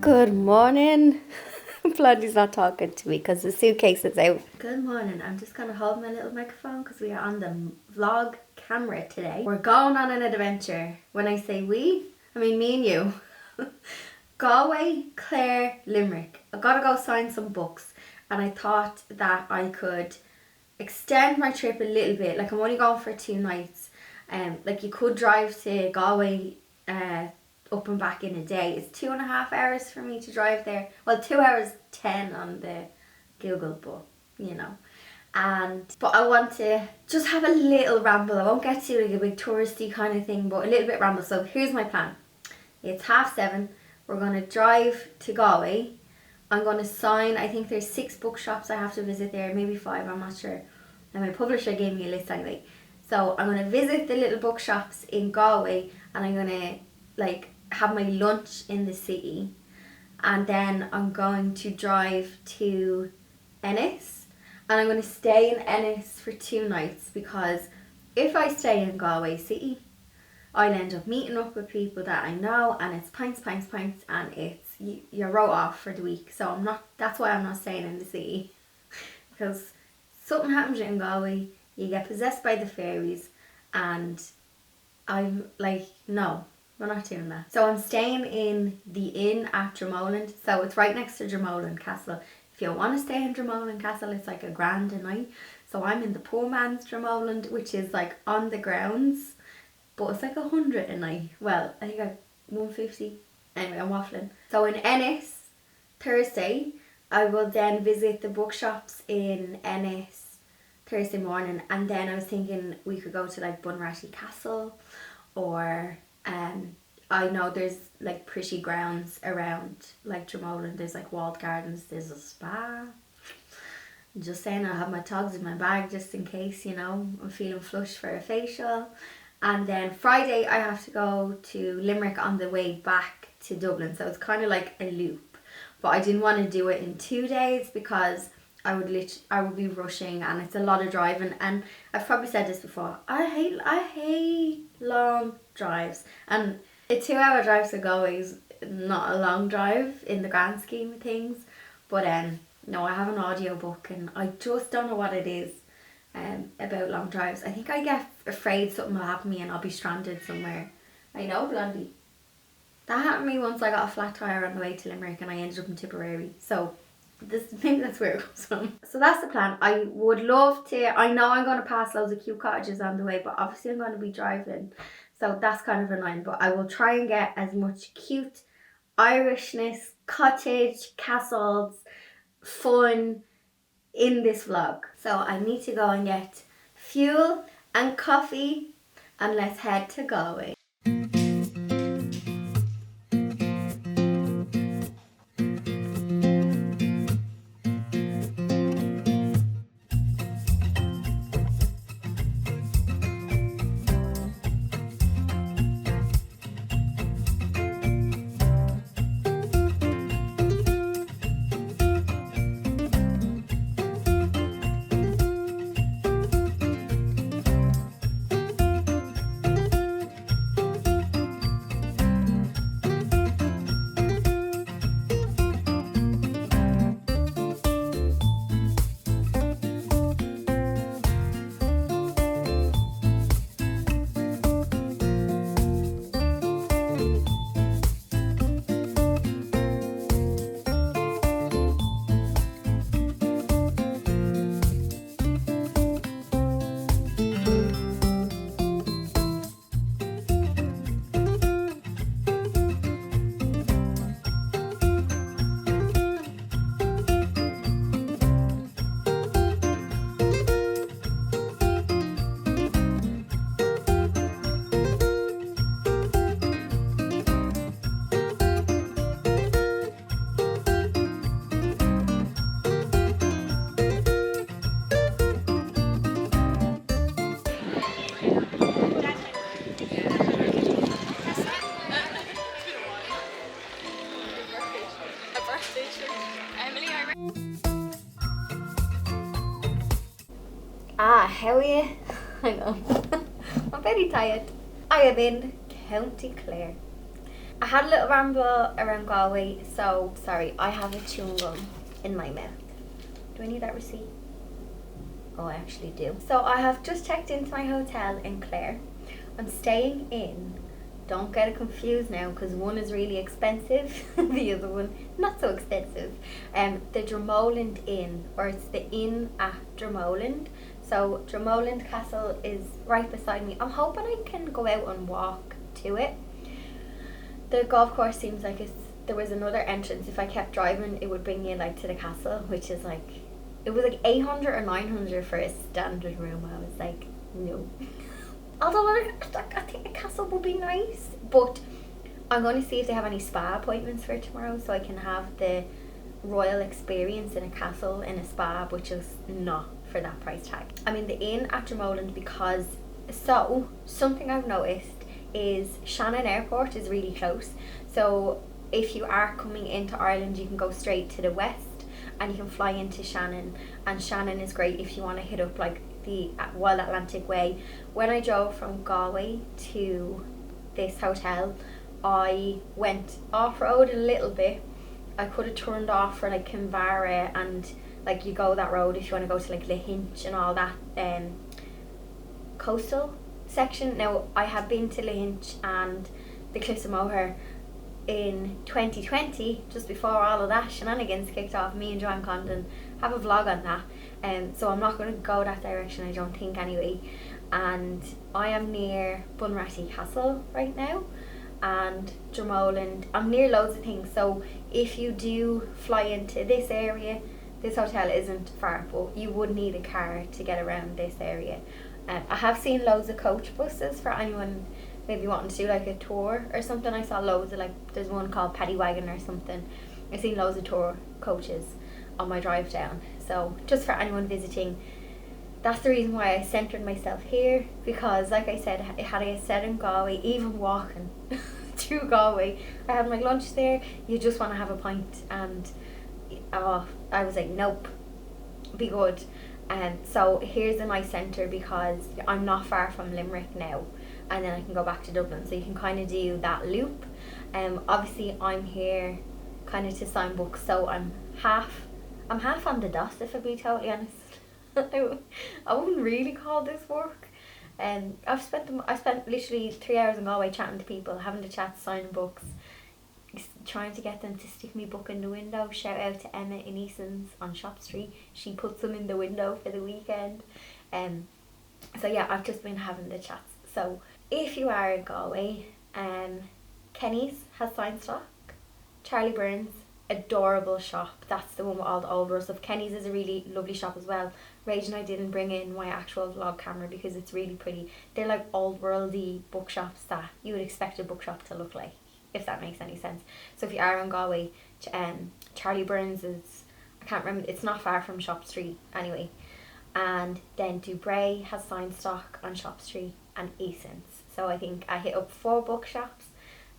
Good morning. Blondie's not talking to me because the suitcase is out. Good morning. I'm just going to hold my little microphone because we are on the vlog camera today. We're going on an adventure. When I say we, I mean me and you. Galway, Clare, Limerick. I've got to go sign some books, and I thought that I could extend my trip a little bit. Like, I'm only going for 2 nights. Like, you could drive to Galway up and back in a day. It's 2.5 hours for me to drive there. Well, 2 hours 10 on the Google, but you know. But I want to just have a little ramble. I won't get to like a big touristy kind of thing, but a little bit ramble. So here's my plan. It's 7:30. We're going to drive to Galway. I'm going to sign, I think there's 6 bookshops I have to visit there, maybe 5, I'm not sure. And my publisher gave me a list anyway. So I'm going to visit the little bookshops in Galway, and I'm going to like have my lunch in the city, and then I'm going to drive to Ennis, and I'm going to stay in Ennis for 2 nights, because if I stay in Galway city, I'll end up meeting up with people that I know, and it's pints, and it's you're wrote off for the week. So that's why I'm not staying in the city, because something happens in Galway, you get possessed by the fairies, and I'm like, no, we're not doing that. So I'm staying in the inn at Dromoland. So it's right next to Dromoland Castle. If you want to stay in Dromoland Castle, it's like £1,000 a night. So I'm in the poor man's Dromoland, which is like on the grounds, but it's like 100 a night. Well, I think I 150. Anyway, I'm waffling. So in Ennis, Thursday, I will then visit the bookshops in Ennis Thursday morning, and then I was thinking we could go to like Bunratty Castle, or I know there's like pretty grounds around like Dromoland. There's like walled gardens, there's a spa. I'm just saying, I have my togs in my bag just in case, you know, I'm feeling flush for a facial. And then Friday I have to go to Limerick on the way back to Dublin, so it's kind of like a loop. But I didn't want to do it in 2 days because I would be rushing, and it's a lot of driving. And I've probably said this before, I hate long drives, and a 2-hour drive to Galway is not a long drive in the grand scheme of things. But no, I have an audiobook, and I just don't know what it is about long drives. I think I get afraid something will happen to me and I'll be stranded somewhere. I know, Blondie. That happened to me once. I got a flat tire on the way to Limerick and I ended up in Tipperary. So maybe that's where it comes from. So that's the plan. I would love to, I know I'm going to pass loads of cute cottages on the way, but obviously I'm going to be driving, so that's kind of annoying. But I will try and get as much cute Irishness, cottage, castles, fun in this vlog. So I need to go and get fuel and coffee, and let's head to Galway. How are you? I know. I'm very tired. I am in County Clare, I had a little ramble around Galway, so sorry, I have a chewing gum in my mouth. Do I need that receipt? Oh, I actually do. So I have just checked into my hotel in Clare. I'm staying in, don't get it confused now, because one is really expensive, the other one not so expensive. The Dromoland Inn, or it's the inn at Dromoland. So Dromoland Castle is right beside me. I'm hoping I can go out and walk to it. The golf course seems like there was another entrance. If I kept driving, it would bring you like to the castle, which is like, it was like 800 or 900 for a standard room. I was like, no. Although I think a castle would be nice, but I'm going to see if they have any spa appointments for tomorrow, so I can have the royal experience in a castle in a spa, which is not for that price tag. I mean, the inn at Dromoland, because something I've noticed is Shannon Airport is really close. So if you are coming into Ireland, you can go straight to the west and you can fly into Shannon, and Shannon is great if you want to hit up like the Wild Atlantic Way. When I drove from Galway to this hotel, I went off-road a little bit. I could have turned off for like Kinvara, and like you go that road if you want to go to like Lahinch and all that coastal section. Now I have been to Lahinch and the Cliffs of Moher in 2020, just before all of that shenanigans kicked off. Me and Joanne Condon have a vlog on that, so I'm not going to go that direction, I don't think, anyway. And I am near Bunratty Castle right now, and Dromoland. I'm near loads of things, so if you do fly into this area, this hotel isn't far, but you would need a car to get around this area. I have seen loads of coach buses for anyone maybe wanting to do like a tour or something. I saw loads of, like, there's one called Paddy Wagon or something. I've seen loads of tour coaches on my drive down. So just for anyone visiting, that's the reason why I centred myself here, because like I said, had I said in Galway, even walking through Galway, I had my lunch there, you just want to have a pint, and I was like, nope, be good. And so here's a nice centre, because I'm not far from Limerick now, and then I can go back to Dublin, so you can kind of do that loop. Obviously I'm here kind of to sign books, so I'm half on the dot, if I be totally honest. I wouldn't really call this work. I spent literally 3 hours in Galway chatting to people, having the chat, signing books, trying to get them to stick me book in the window. Shout out to Emma in Easons on Shop Street. She puts them in the window for the weekend. So yeah, I've just been having the chats. So if you are in Galway, Kenny's has signed stock. Charlie Byrne's, adorable shop. That's the one with all the old world stuff. Kenny's is a really lovely shop as well. Rage and I didn't bring in my actual vlog camera because it's really pretty. They're like old worldy bookshops that you would expect a bookshop to look like, if that makes any sense. So if you are in Galway, Charlie Byrne's is, I can't remember, it's not far from Shop Street anyway. And then Dubray has signed stock on Shop Street, and Easons. So I think I hit up 4 bookshops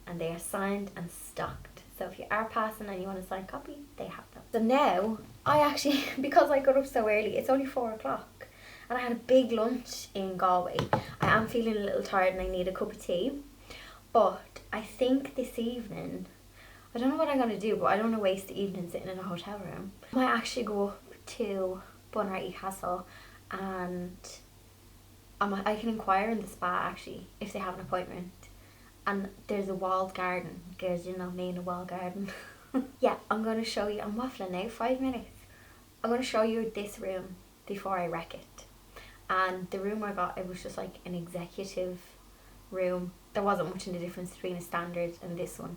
and they are signed and stocked. So if you are passing and you want a signed copy, they have them. So now, I actually, because I got up so early, it's only 4 o'clock, and I had a big lunch in Galway. I am feeling a little tired and I need a cup of tea. But I think this evening, I don't know what I'm going to do, but I don't want to waste the evening sitting in a hotel room. I might actually go up to Bunratty Castle, and I can inquire in the spa actually if they have an appointment. And there's a walled garden. Girls, you know me in a walled garden. Yeah, I'm going to show you. I'm waffling now, 5 minutes. I'm going to show you this room before I wreck it. And the room I got, it was just like an executive room. There wasn't much in the difference between a standard and this one.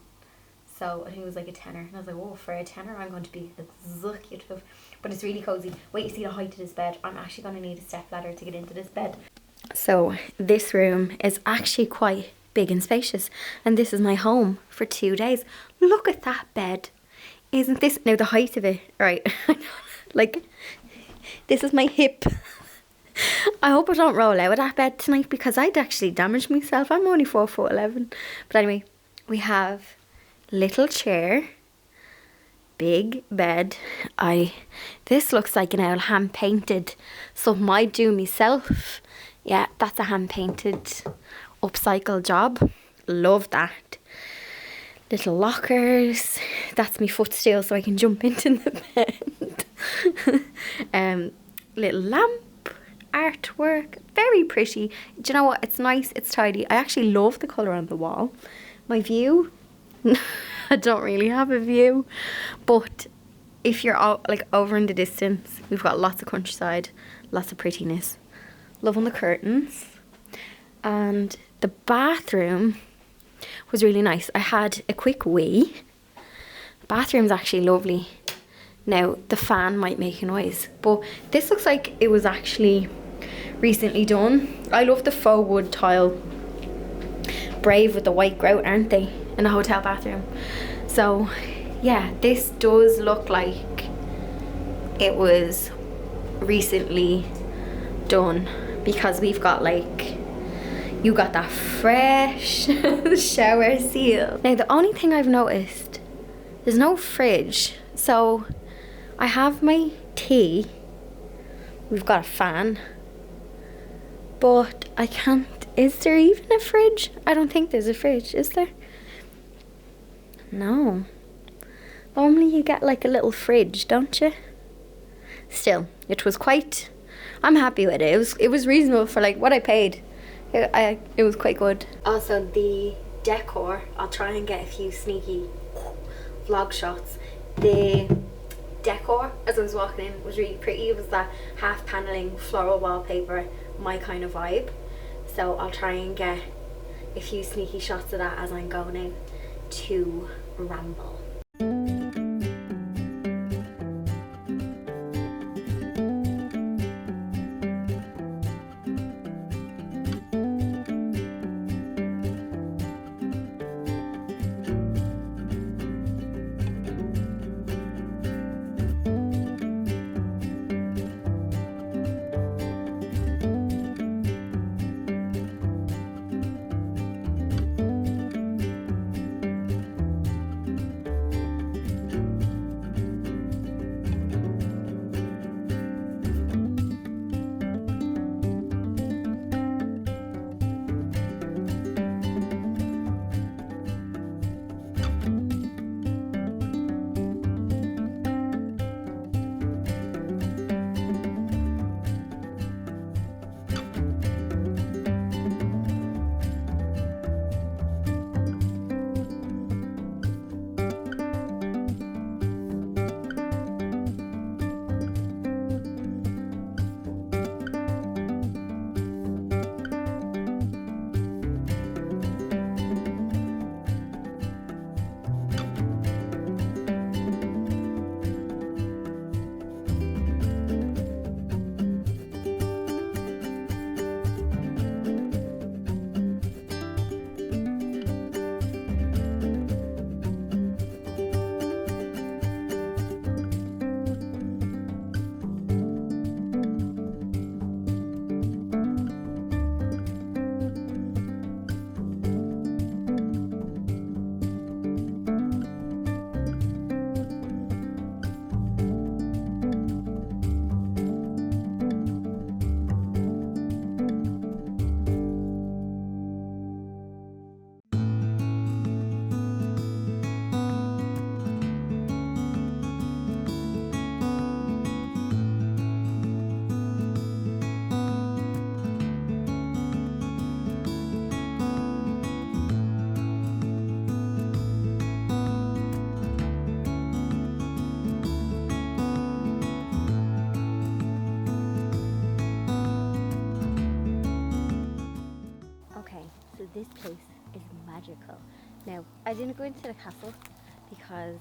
So I think it was like a tenner. And I was like, oh, for a tenner, I'm going to be executive. But it's really cozy. Wait to see the height of this bed. I'm actually going to need a step ladder to get into this bed. So this room is actually quite big and spacious, and this is my home for 2 days. Look at that bed. Isn't this, now the height of it, right? Like, this is my hip. I hope I don't roll out of that bed tonight, because I'd actually damage myself. I'm only 4'11". But anyway, we have little chair, big bed. This looks like an old hand painted something I do myself. Yeah, that's a hand painted upcycle job. Love that. little lockers. That's my footstool so I can jump into the bed. Little lamp, artwork, very pretty. Do you know what? It's nice, it's tidy. I actually love the colour on the wall. My view, I don't really have a view, but if you're out, like over in the distance, we've got lots of countryside, lots of prettiness. Loving the curtains. And the bathroom was really nice. I had a quick wee. The bathroom's actually lovely. Now, the fan might make a noise, but this looks like it was actually recently done. I love the faux wood tile. Brave with the white grout, aren't they? In a hotel bathroom. So, yeah, this does look like it was recently done, because we've got like, you got that fresh shower seal. Now, the only thing I've noticed, there's no fridge. So I have my tea, we've got a fan, but I can't, is there even a fridge? I don't think there's a fridge, is there? No. Normally you get like a little fridge, don't you? Still, it was quite, I'm happy with it. It was reasonable for like what I paid. It was quite good. Also the decor, I'll try and get a few sneaky vlog shots. The decor as I was walking in was really pretty. It was that half paneling floral wallpaper, my kind of vibe. So I'll try and get a few sneaky shots of that as I'm going out to ramble. This place is magical. Now, I didn't go into the castle because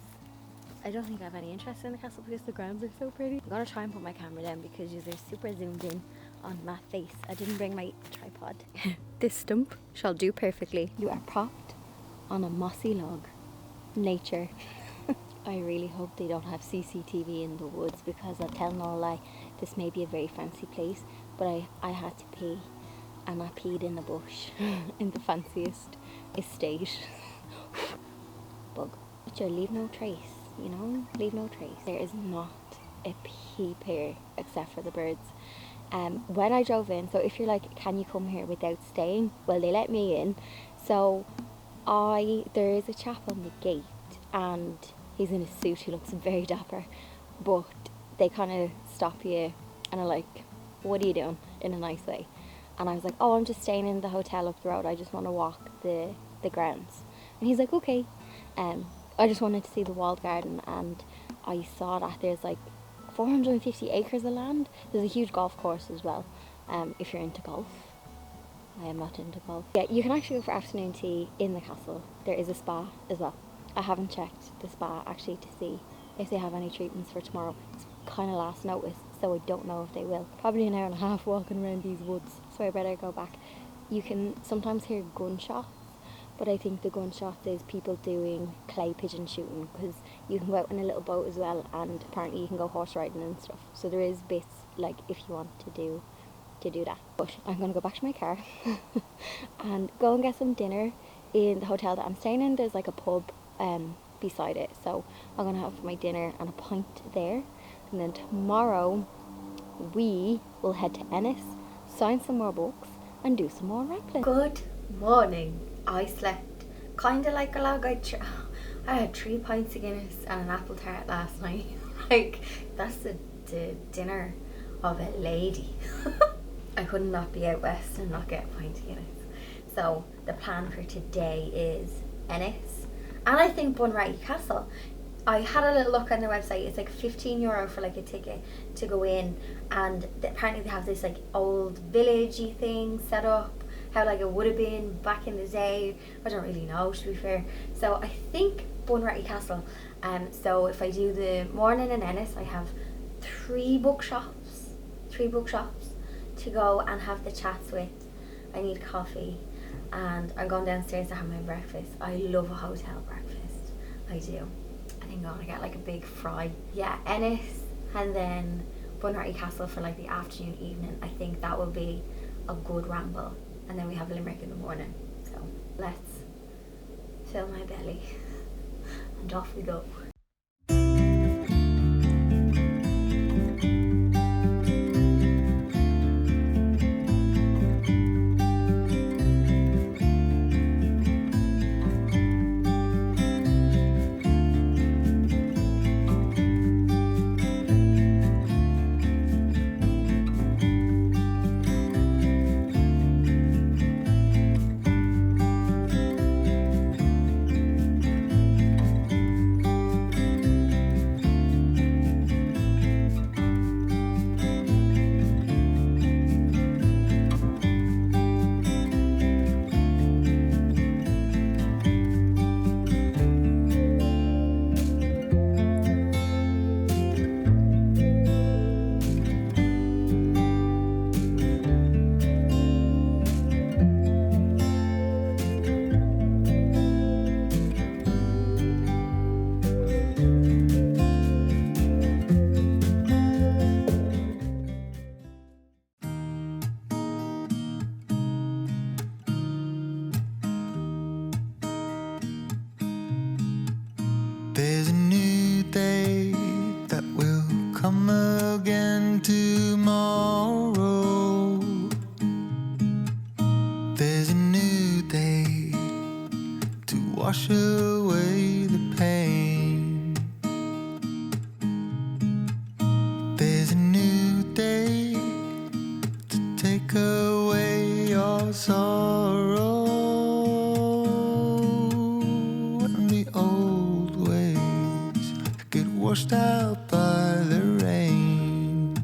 I don't think I have any interest in the castle because the grounds are so pretty. I'm gonna try and put my camera down because they're super zoomed in on that face. I didn't bring my tripod. This stump shall do perfectly. You are propped on a mossy log. Nature. I really hope they don't have CCTV in the woods, because I'll tell no lie, this may be a very fancy place, but I had to pee. And I peed in the bush in the fanciest estate. Bug. But you leave no trace, you know? Leave no trace. There is not a peep here except for the birds. When I drove in, so if you're like, can you come here without staying? Well, they let me in. So There is a chap on the gate, and he's in a suit. He looks very dapper, but they kind of stop you and are like, "What are you doing?" in a nice way. And I was like, "Oh, I'm just staying in the hotel up the road. I just want to walk the grounds." And he's like, "Okay." I just wanted to see the walled garden, and I saw that there's like 450 acres of land. There's a huge golf course as well. If you're into golf. I am not into golf. Yeah, you can actually go for afternoon tea in the castle. There is a spa as well. I haven't checked the spa actually to see if they have any treatments for tomorrow. It's kind of last notice, so I don't know if they will. Probably an hour and a half walking around these woods, so I better go back. You can sometimes hear gunshots, but I think the gunshots is people doing clay pigeon shooting, because you can go out in a little boat as well, and apparently you can go horse riding and stuff. So there is bits, like, if you want to do that. But I'm going to go back to my car and go and get some dinner in the hotel that I'm staying in. There's like a pub beside it, so I'm going to have my dinner and a pint there, and then tomorrow we will head to Ennis, sign some more books and do some more rambling. Good morning. I slept kind of like a log. I had 3 pints of Guinness and an apple tart last night. Like, that's the dinner of a lady. I couldn't not be out west and not get a pint of Guinness. So the plan for today is Ennis, and I think Bunratty Castle. I had a little look on their website. It's like €15 for like a ticket to go in, and apparently they have this like old villagey thing set up, how like it would have been back in the day. I don't really know, to be fair. So I think Bunratty Castle. So if I do the morning in Ennis, I have 3 bookshops to go and have the chats with. I need coffee, and I'm going downstairs to have my breakfast. I love a hotel breakfast. I do. I think I'm gonna get like a big fry. Yeah, Ennis and then Bunratty Castle for like the afternoon, evening. I think that will be a good ramble, and then we have Limerick in the morning. So let's fill my belly and off we go. There's a new day that will come again tomorrow. There's a new day to wash away the pain. There's a new day to take away your sorrow. And the old ways get washed out by the rain.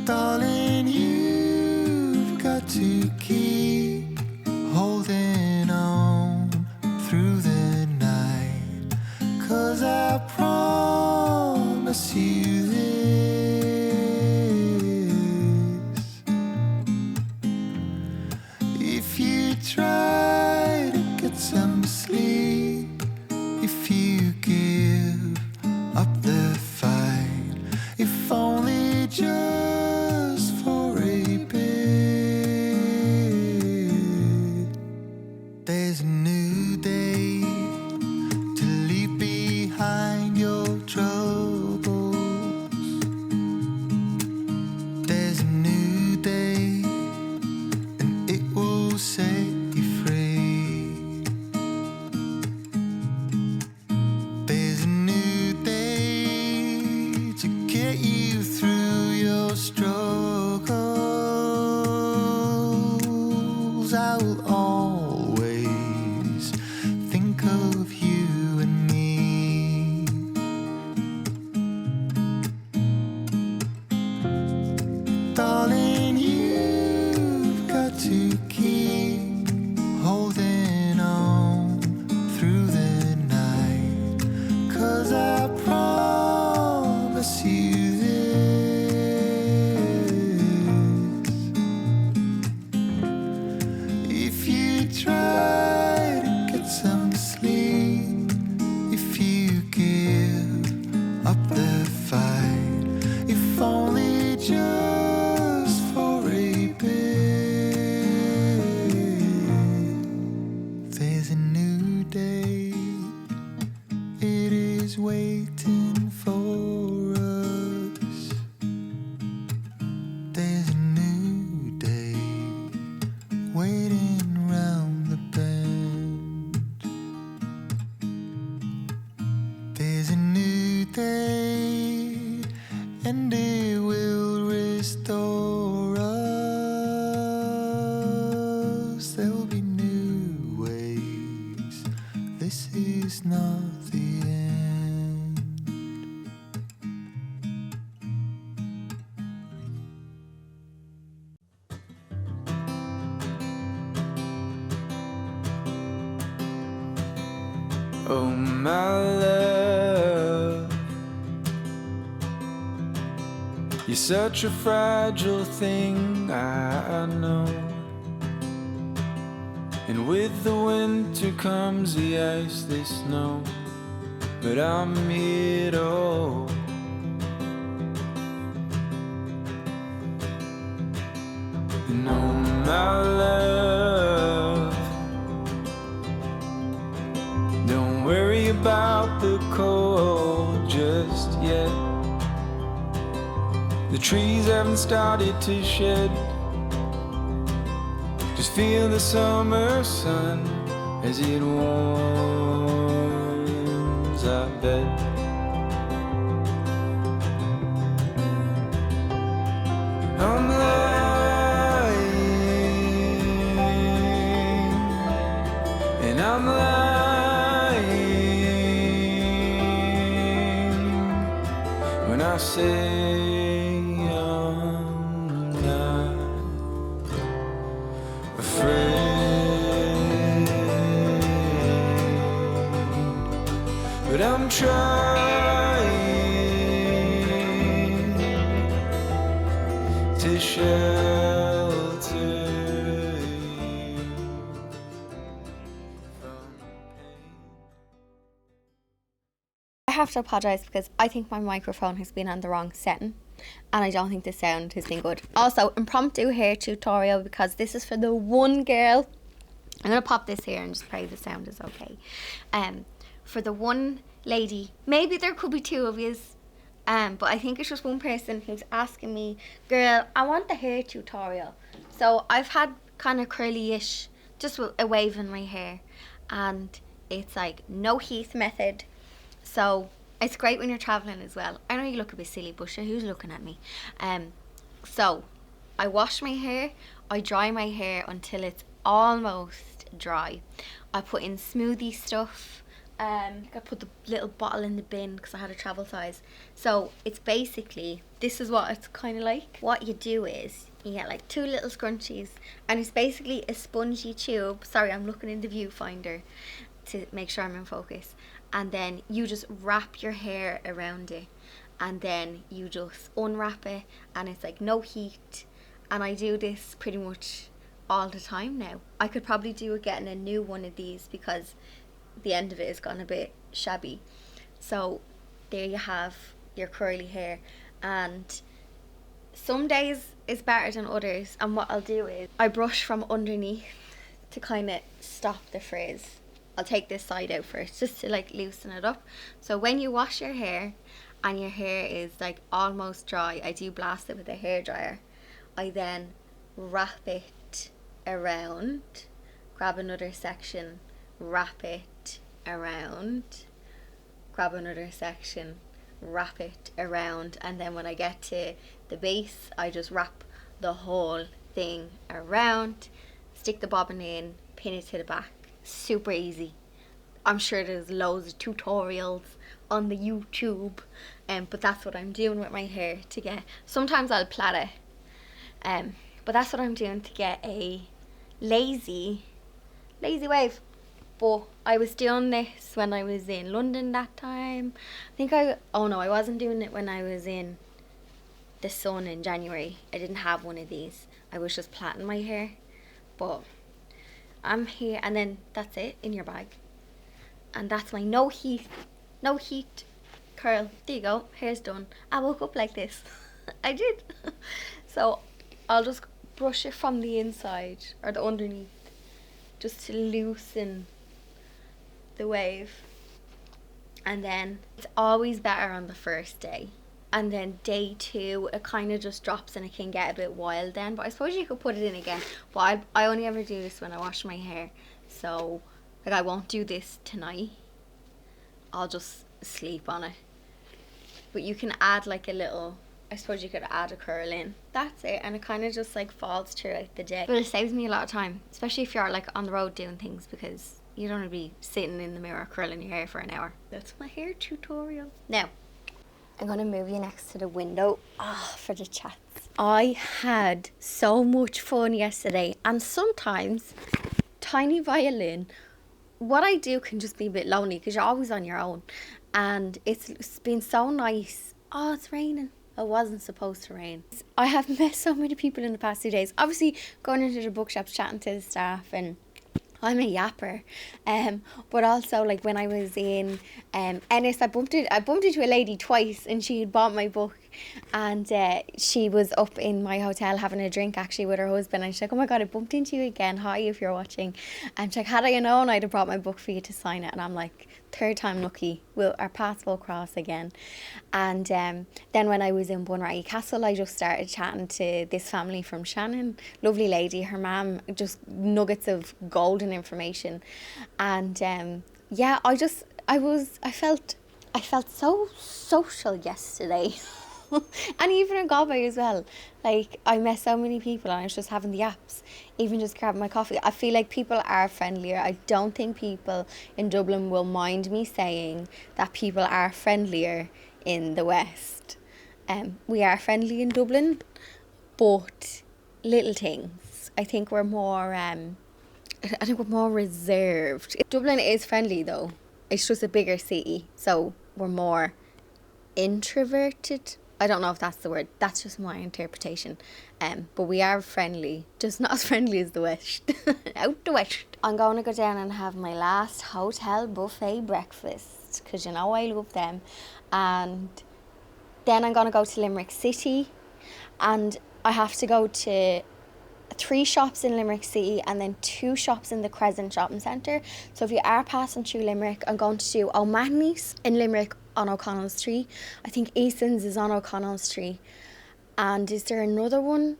Darling, you've got to keep holding on through the night, 'cause I promise you this: if you try to get some sleep, if you give up the fight, if only just for a bit, there's a new day to leave behind your troubles. Darling, you've got to keep holding on through the night, 'cause I promise you this: if you try to get some sleep, if you give up the fight, if only just for a bit, there's a new day, it is waiting for us. There's a new day waiting round the bend. There's a new day, and it will restore us. There'll be new ways. This is not the end. Oh, my love, you're such a fragile thing, I know. And with the winter comes the ice, the snow, but I'm here to hold. And oh, my love, don't worry about the cold just yet. The trees haven't started to shed. Just feel the summer sun as it warms our bed. I'm lying, and I'm lying when I say I'm not afraid, but I'm trying to shelter you from pain. I have to apologise because I think my microphone has been on the wrong setting and I don't think the sound has been good. Also, impromptu hair tutorial because this is for the one girl. I'm going to pop this here and just pray the sound is okay. For the one lady, maybe there could be two of yous, but I think it's just one person who's asking me, girl, I want the hair tutorial. So I've had kind of curly-ish, just a wave in my hair, and it's like no heath method. So it's great when you're traveling as well. I know you look a bit silly, but sure, who's looking at me? So I wash my hair, I dry my hair until it's almost dry. I put in smoothie stuff. I put the little bottle in the bin because I had a travel size. So it's basically, this is what it's kind of like. What you do is you get like two little scrunchies, and it's basically a spongy tube. Sorry, I'm looking in the viewfinder to make sure I'm in focus. And then you just wrap your hair around it, and then you just unwrap it, and it's like no heat. And I do this pretty much all the time now. I could probably do it getting a new one of these because the end of it has gone a bit shabby. So there you have your curly hair, and some days is better than others. And what I'll do is I brush from underneath to kind of stop the frizz. I'll take this side out first just to like loosen it up. So when you wash your hair and your hair is like almost dry, I do blast it with a hairdryer. I then wrap it around, grab another section, wrap it around, grab another section, wrap it around, and then when I get to the base, I just wrap the whole thing around, stick the bobbin in, pin it to the back. Super easy. I'm sure there's loads of tutorials on the YouTube, but that's what I'm doing with my hair to get. Sometimes I'll plait it, But that's what I'm doing to get a lazy wave. But I was doing this when I was in London that time. I wasn't doing it when I was in the sun in January. I didn't have one of these. I was just plaiting my hair. But I'm here, and then that's it in your bag. And that's my no heat curl. There you go, hair's done. I woke up like this. I did. So I'll just brush it from the inside or the underneath, just to loosen the wave. And then it's always better on the first day, and then day 2 it kind of just drops and it can get a bit wild then. But I suppose you could put it in again, but I only ever do this when I wash my hair. So like, I won't do this tonight, I'll just sleep on it. But you can add like a little, I suppose you could add a curl in. That's it, and it kind of just like falls throughout the day. But it saves me a lot of time, especially if you're like on the road doing things, because you don't want to be sitting in the mirror curling your hair for an hour. That's my hair tutorial. Now, I'm going to move you next to the window for the chats. I had so much fun yesterday, and sometimes tiny violin, what I do can just be a bit lonely because you're always on your own. And it's been so nice. Oh, it's raining. It wasn't supposed to rain. I have met so many people in the past 2 days. Obviously, going into the bookshops, chatting to the staff, and I'm a yapper. But also, like, when I was in Ennis, I bumped into a lady twice, and she had bought my book, and she was up in my hotel having a drink actually with her husband, and she's like, oh my god, I bumped into you again, hi if you're watching. And she's like, had I known, I'd have brought my book for you to sign it. And I'm like, third time lucky, our paths will cross again. And then when I was in Bunratty Castle, I just started chatting to this family from Shannon, lovely lady, her mum, just nuggets of golden information. And I felt so social yesterday. And even in Galway as well, like, I met so many people, and I was just having the apps, even just grabbing my coffee. I feel like people are friendlier. I don't think people in Dublin will mind me saying that people are friendlier in the West. We are friendly in Dublin, but little things. I think we're more reserved. Dublin is friendly though. It's just a bigger city, so we're more introverted. I don't know if that's the word. That's just my interpretation. But we are friendly, just not as friendly as the West. Out the West. I'm going to go down and have my last hotel buffet breakfast, because you know I love them. And then I'm going to go to Limerick City, and I have to go to 3 shops in Limerick City and then 2 shops in the Crescent shopping centre. So if you are passing through Limerick, I'm going to do O'Mahony's in Limerick on O'Connell Street. I think Easons is on O'Connell Street. And is there another one?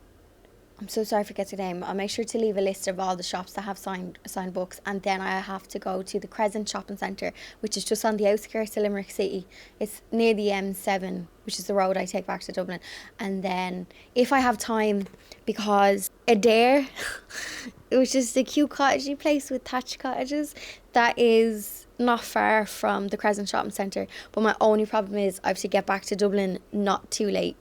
I'm so sorry I forget the name. I'll make sure to leave a list of all the shops that have signed books. And then I have to go to the Crescent shopping centre, which is just on the outskirts of Limerick City. It's near the M7, which is the road I take back to Dublin. And then if I have time, because Adare, which is the cute cottagey place with thatched cottages, that is not far from the Crescent shopping centre. But my only problem is I have to get back to Dublin not too late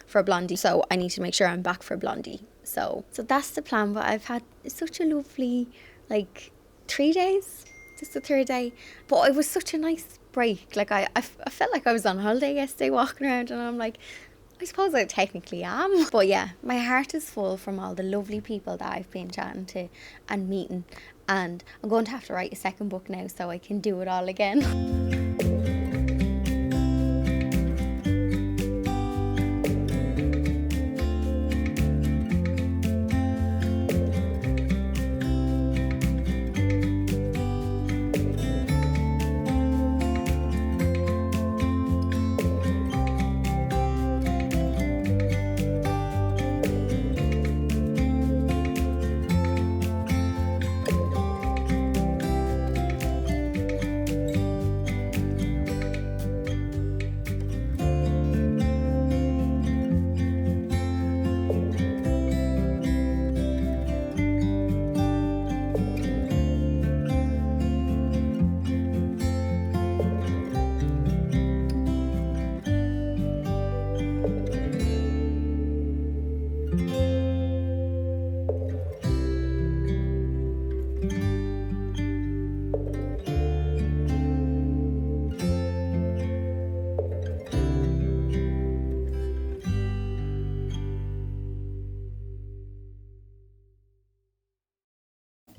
for Blondie, so I need to make sure I'm back for Blondie. So that's the plan. But I've had such a lovely 3 days. This is the 3rd day, but it was such a nice break. Like I felt like I was on holiday yesterday, walking around, and I'm like, I suppose I technically am. But yeah, my heart is full from all the lovely people that I've been chatting to and meeting, and I'm going to have to write a second book now so I can do it all again.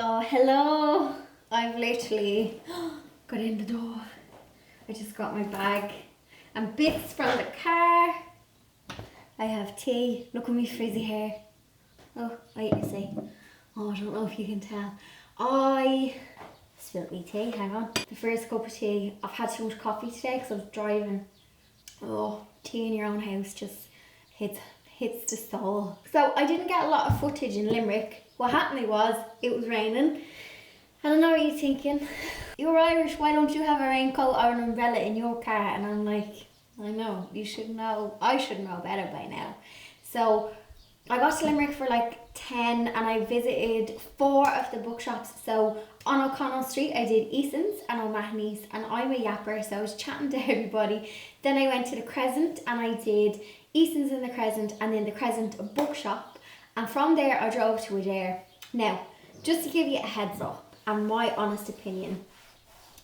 Oh, hello. I've literally got in the door. I just got my bag and bits from the car. I have tea. Look at me frizzy hair. Oh, wait, you see. Oh, I don't know if you can tell. I spilled me tea, hang on. The first cup of tea. I've had too much coffee today because I was driving. Oh, tea in your own house just hits the soul. So I didn't get a lot of footage in Limerick. What happened was, it was raining. I don't know what you're thinking. You're Irish, why don't you have a raincoat or an umbrella in your car? And I'm like, I know, you should know. I should know better by now. So I got to Limerick for like 10 and I visited 4 of the bookshops. So on O'Connell Street I did Easons and O'Mahony's, and I'm a yapper so I was chatting to everybody. Then I went to the Crescent and I did Easons in the Crescent and then the Crescent Bookshop, and from there I drove to Adare. Now, just to give you a heads up and my honest opinion,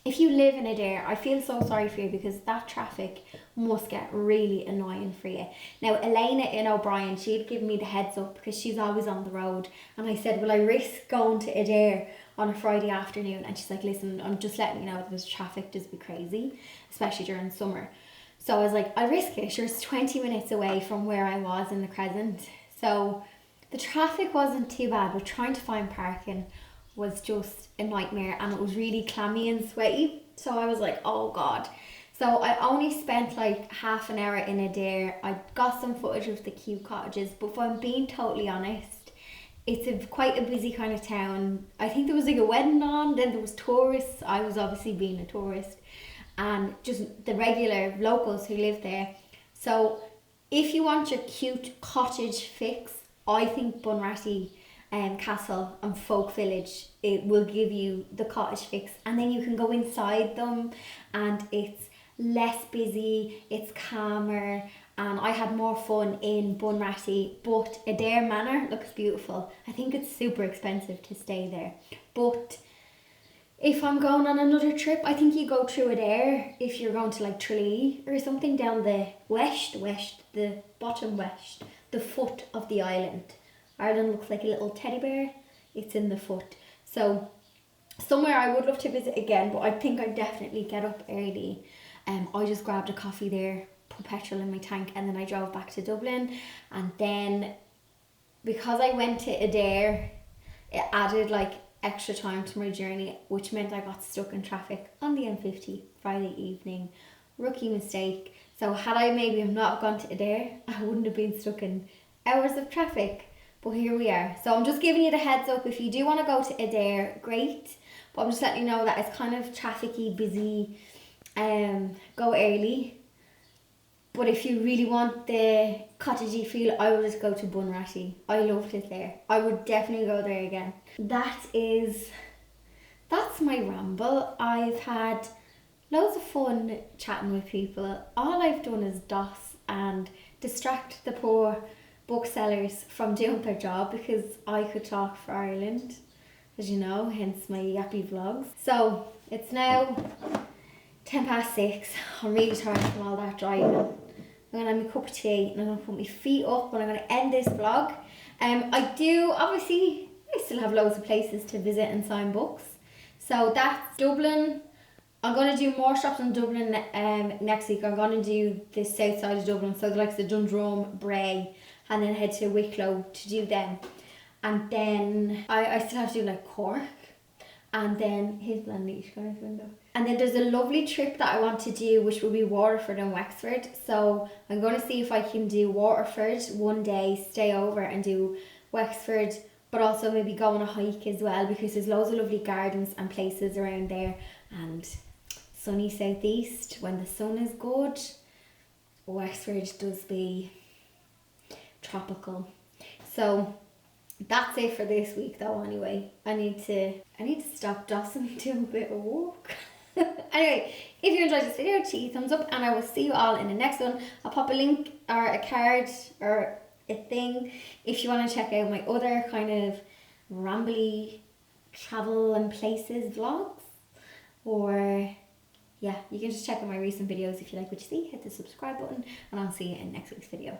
if you live in Adare, I feel so sorry for you because that traffic must get really annoying for you. Now, Elena in O'Brien, she'd given me the heads up because she's always on the road. And I said, will I risk going to Adare on a Friday afternoon? And she's like, listen, I'm just letting you know that the traffic does be crazy, especially during summer. So I was like, I'll risk it. Sure, it's 20 minutes away from where I was in the Crescent. So the traffic wasn't too bad, but trying to find parking was just a nightmare, and it was really clammy and sweaty. So I was like, oh God. So I only spent like half an hour in Adare. I got some footage of the cute cottages, but if I'm being totally honest, it's quite a busy kind of town. I think there was like a wedding on, then there was tourists. I was obviously being a tourist, and just the regular locals who live there. So if you want your cute cottage fix, I think Bunratty Castle and Folk Village, it will give you the cottage fix, and then you can go inside them and it's less busy, it's calmer, and I had more fun in Bunratty. But Adare Manor looks beautiful. I think it's super expensive to stay there, but if I'm going on another trip, I think you go through Adare if you're going to like Tralee or something down the the bottom west, the foot of the island. Ireland looks like a little teddy bear. It's in the foot. So somewhere I would love to visit again, but I think I'd definitely get up early. I just grabbed a coffee there, put petrol in my tank, and then I drove back to Dublin. And then because I went to Adare, it added like extra time to my journey, which meant I got stuck in traffic on the M50 Friday evening. Rookie mistake. So had I maybe not gone to Adare, I wouldn't have been stuck in hours of traffic. But here we are. So I'm just giving you the heads up. If you do want to go to Adare, great. But I'm just letting you know that it's kind of trafficy, busy. Go early. But if you really want the cottagey feel, I would just go to Bunratty. I loved it there. I would definitely go there again. That's my ramble. I've had loads of fun chatting with people. All I've done is doss and distract the poor booksellers from doing their job, because I could talk for Ireland, as you know, hence my yappy vlogs. So it's now 6:10. I'm really tired from all that driving. I'm gonna have my cup of tea and I'm gonna put my feet up and I'm gonna end this vlog. I still have loads of places to visit and sign books. So that's Dublin. I'm going to do more shops in Dublin next week. I'm going to do the south side of Dublin, so like the Dundrum, Bray, and then head to Wicklow to do them. And then I still have to do like Cork, and then here's Blanchardstown going out the window. And then there's a lovely trip that I want to do, which will be Waterford and Wexford. So I'm going to see if I can do Waterford one day, stay over and do Wexford, but also maybe go on a hike as well, because there's loads of lovely gardens and places around there. And sunny southeast, when the sun is good, Wexford does be tropical. So that's it for this week though. Anyway, I need to stop dossing and do a bit of walk. Anyway, if you enjoyed this video, cheeky thumbs up, and I will see you all in the next one. I'll pop a link or a card or a thing if you want to check out my other kind of rambly travel and places vlogs. Or yeah, you can just check out my recent videos if you like what you see. Hit the subscribe button, and I'll see you in next week's video.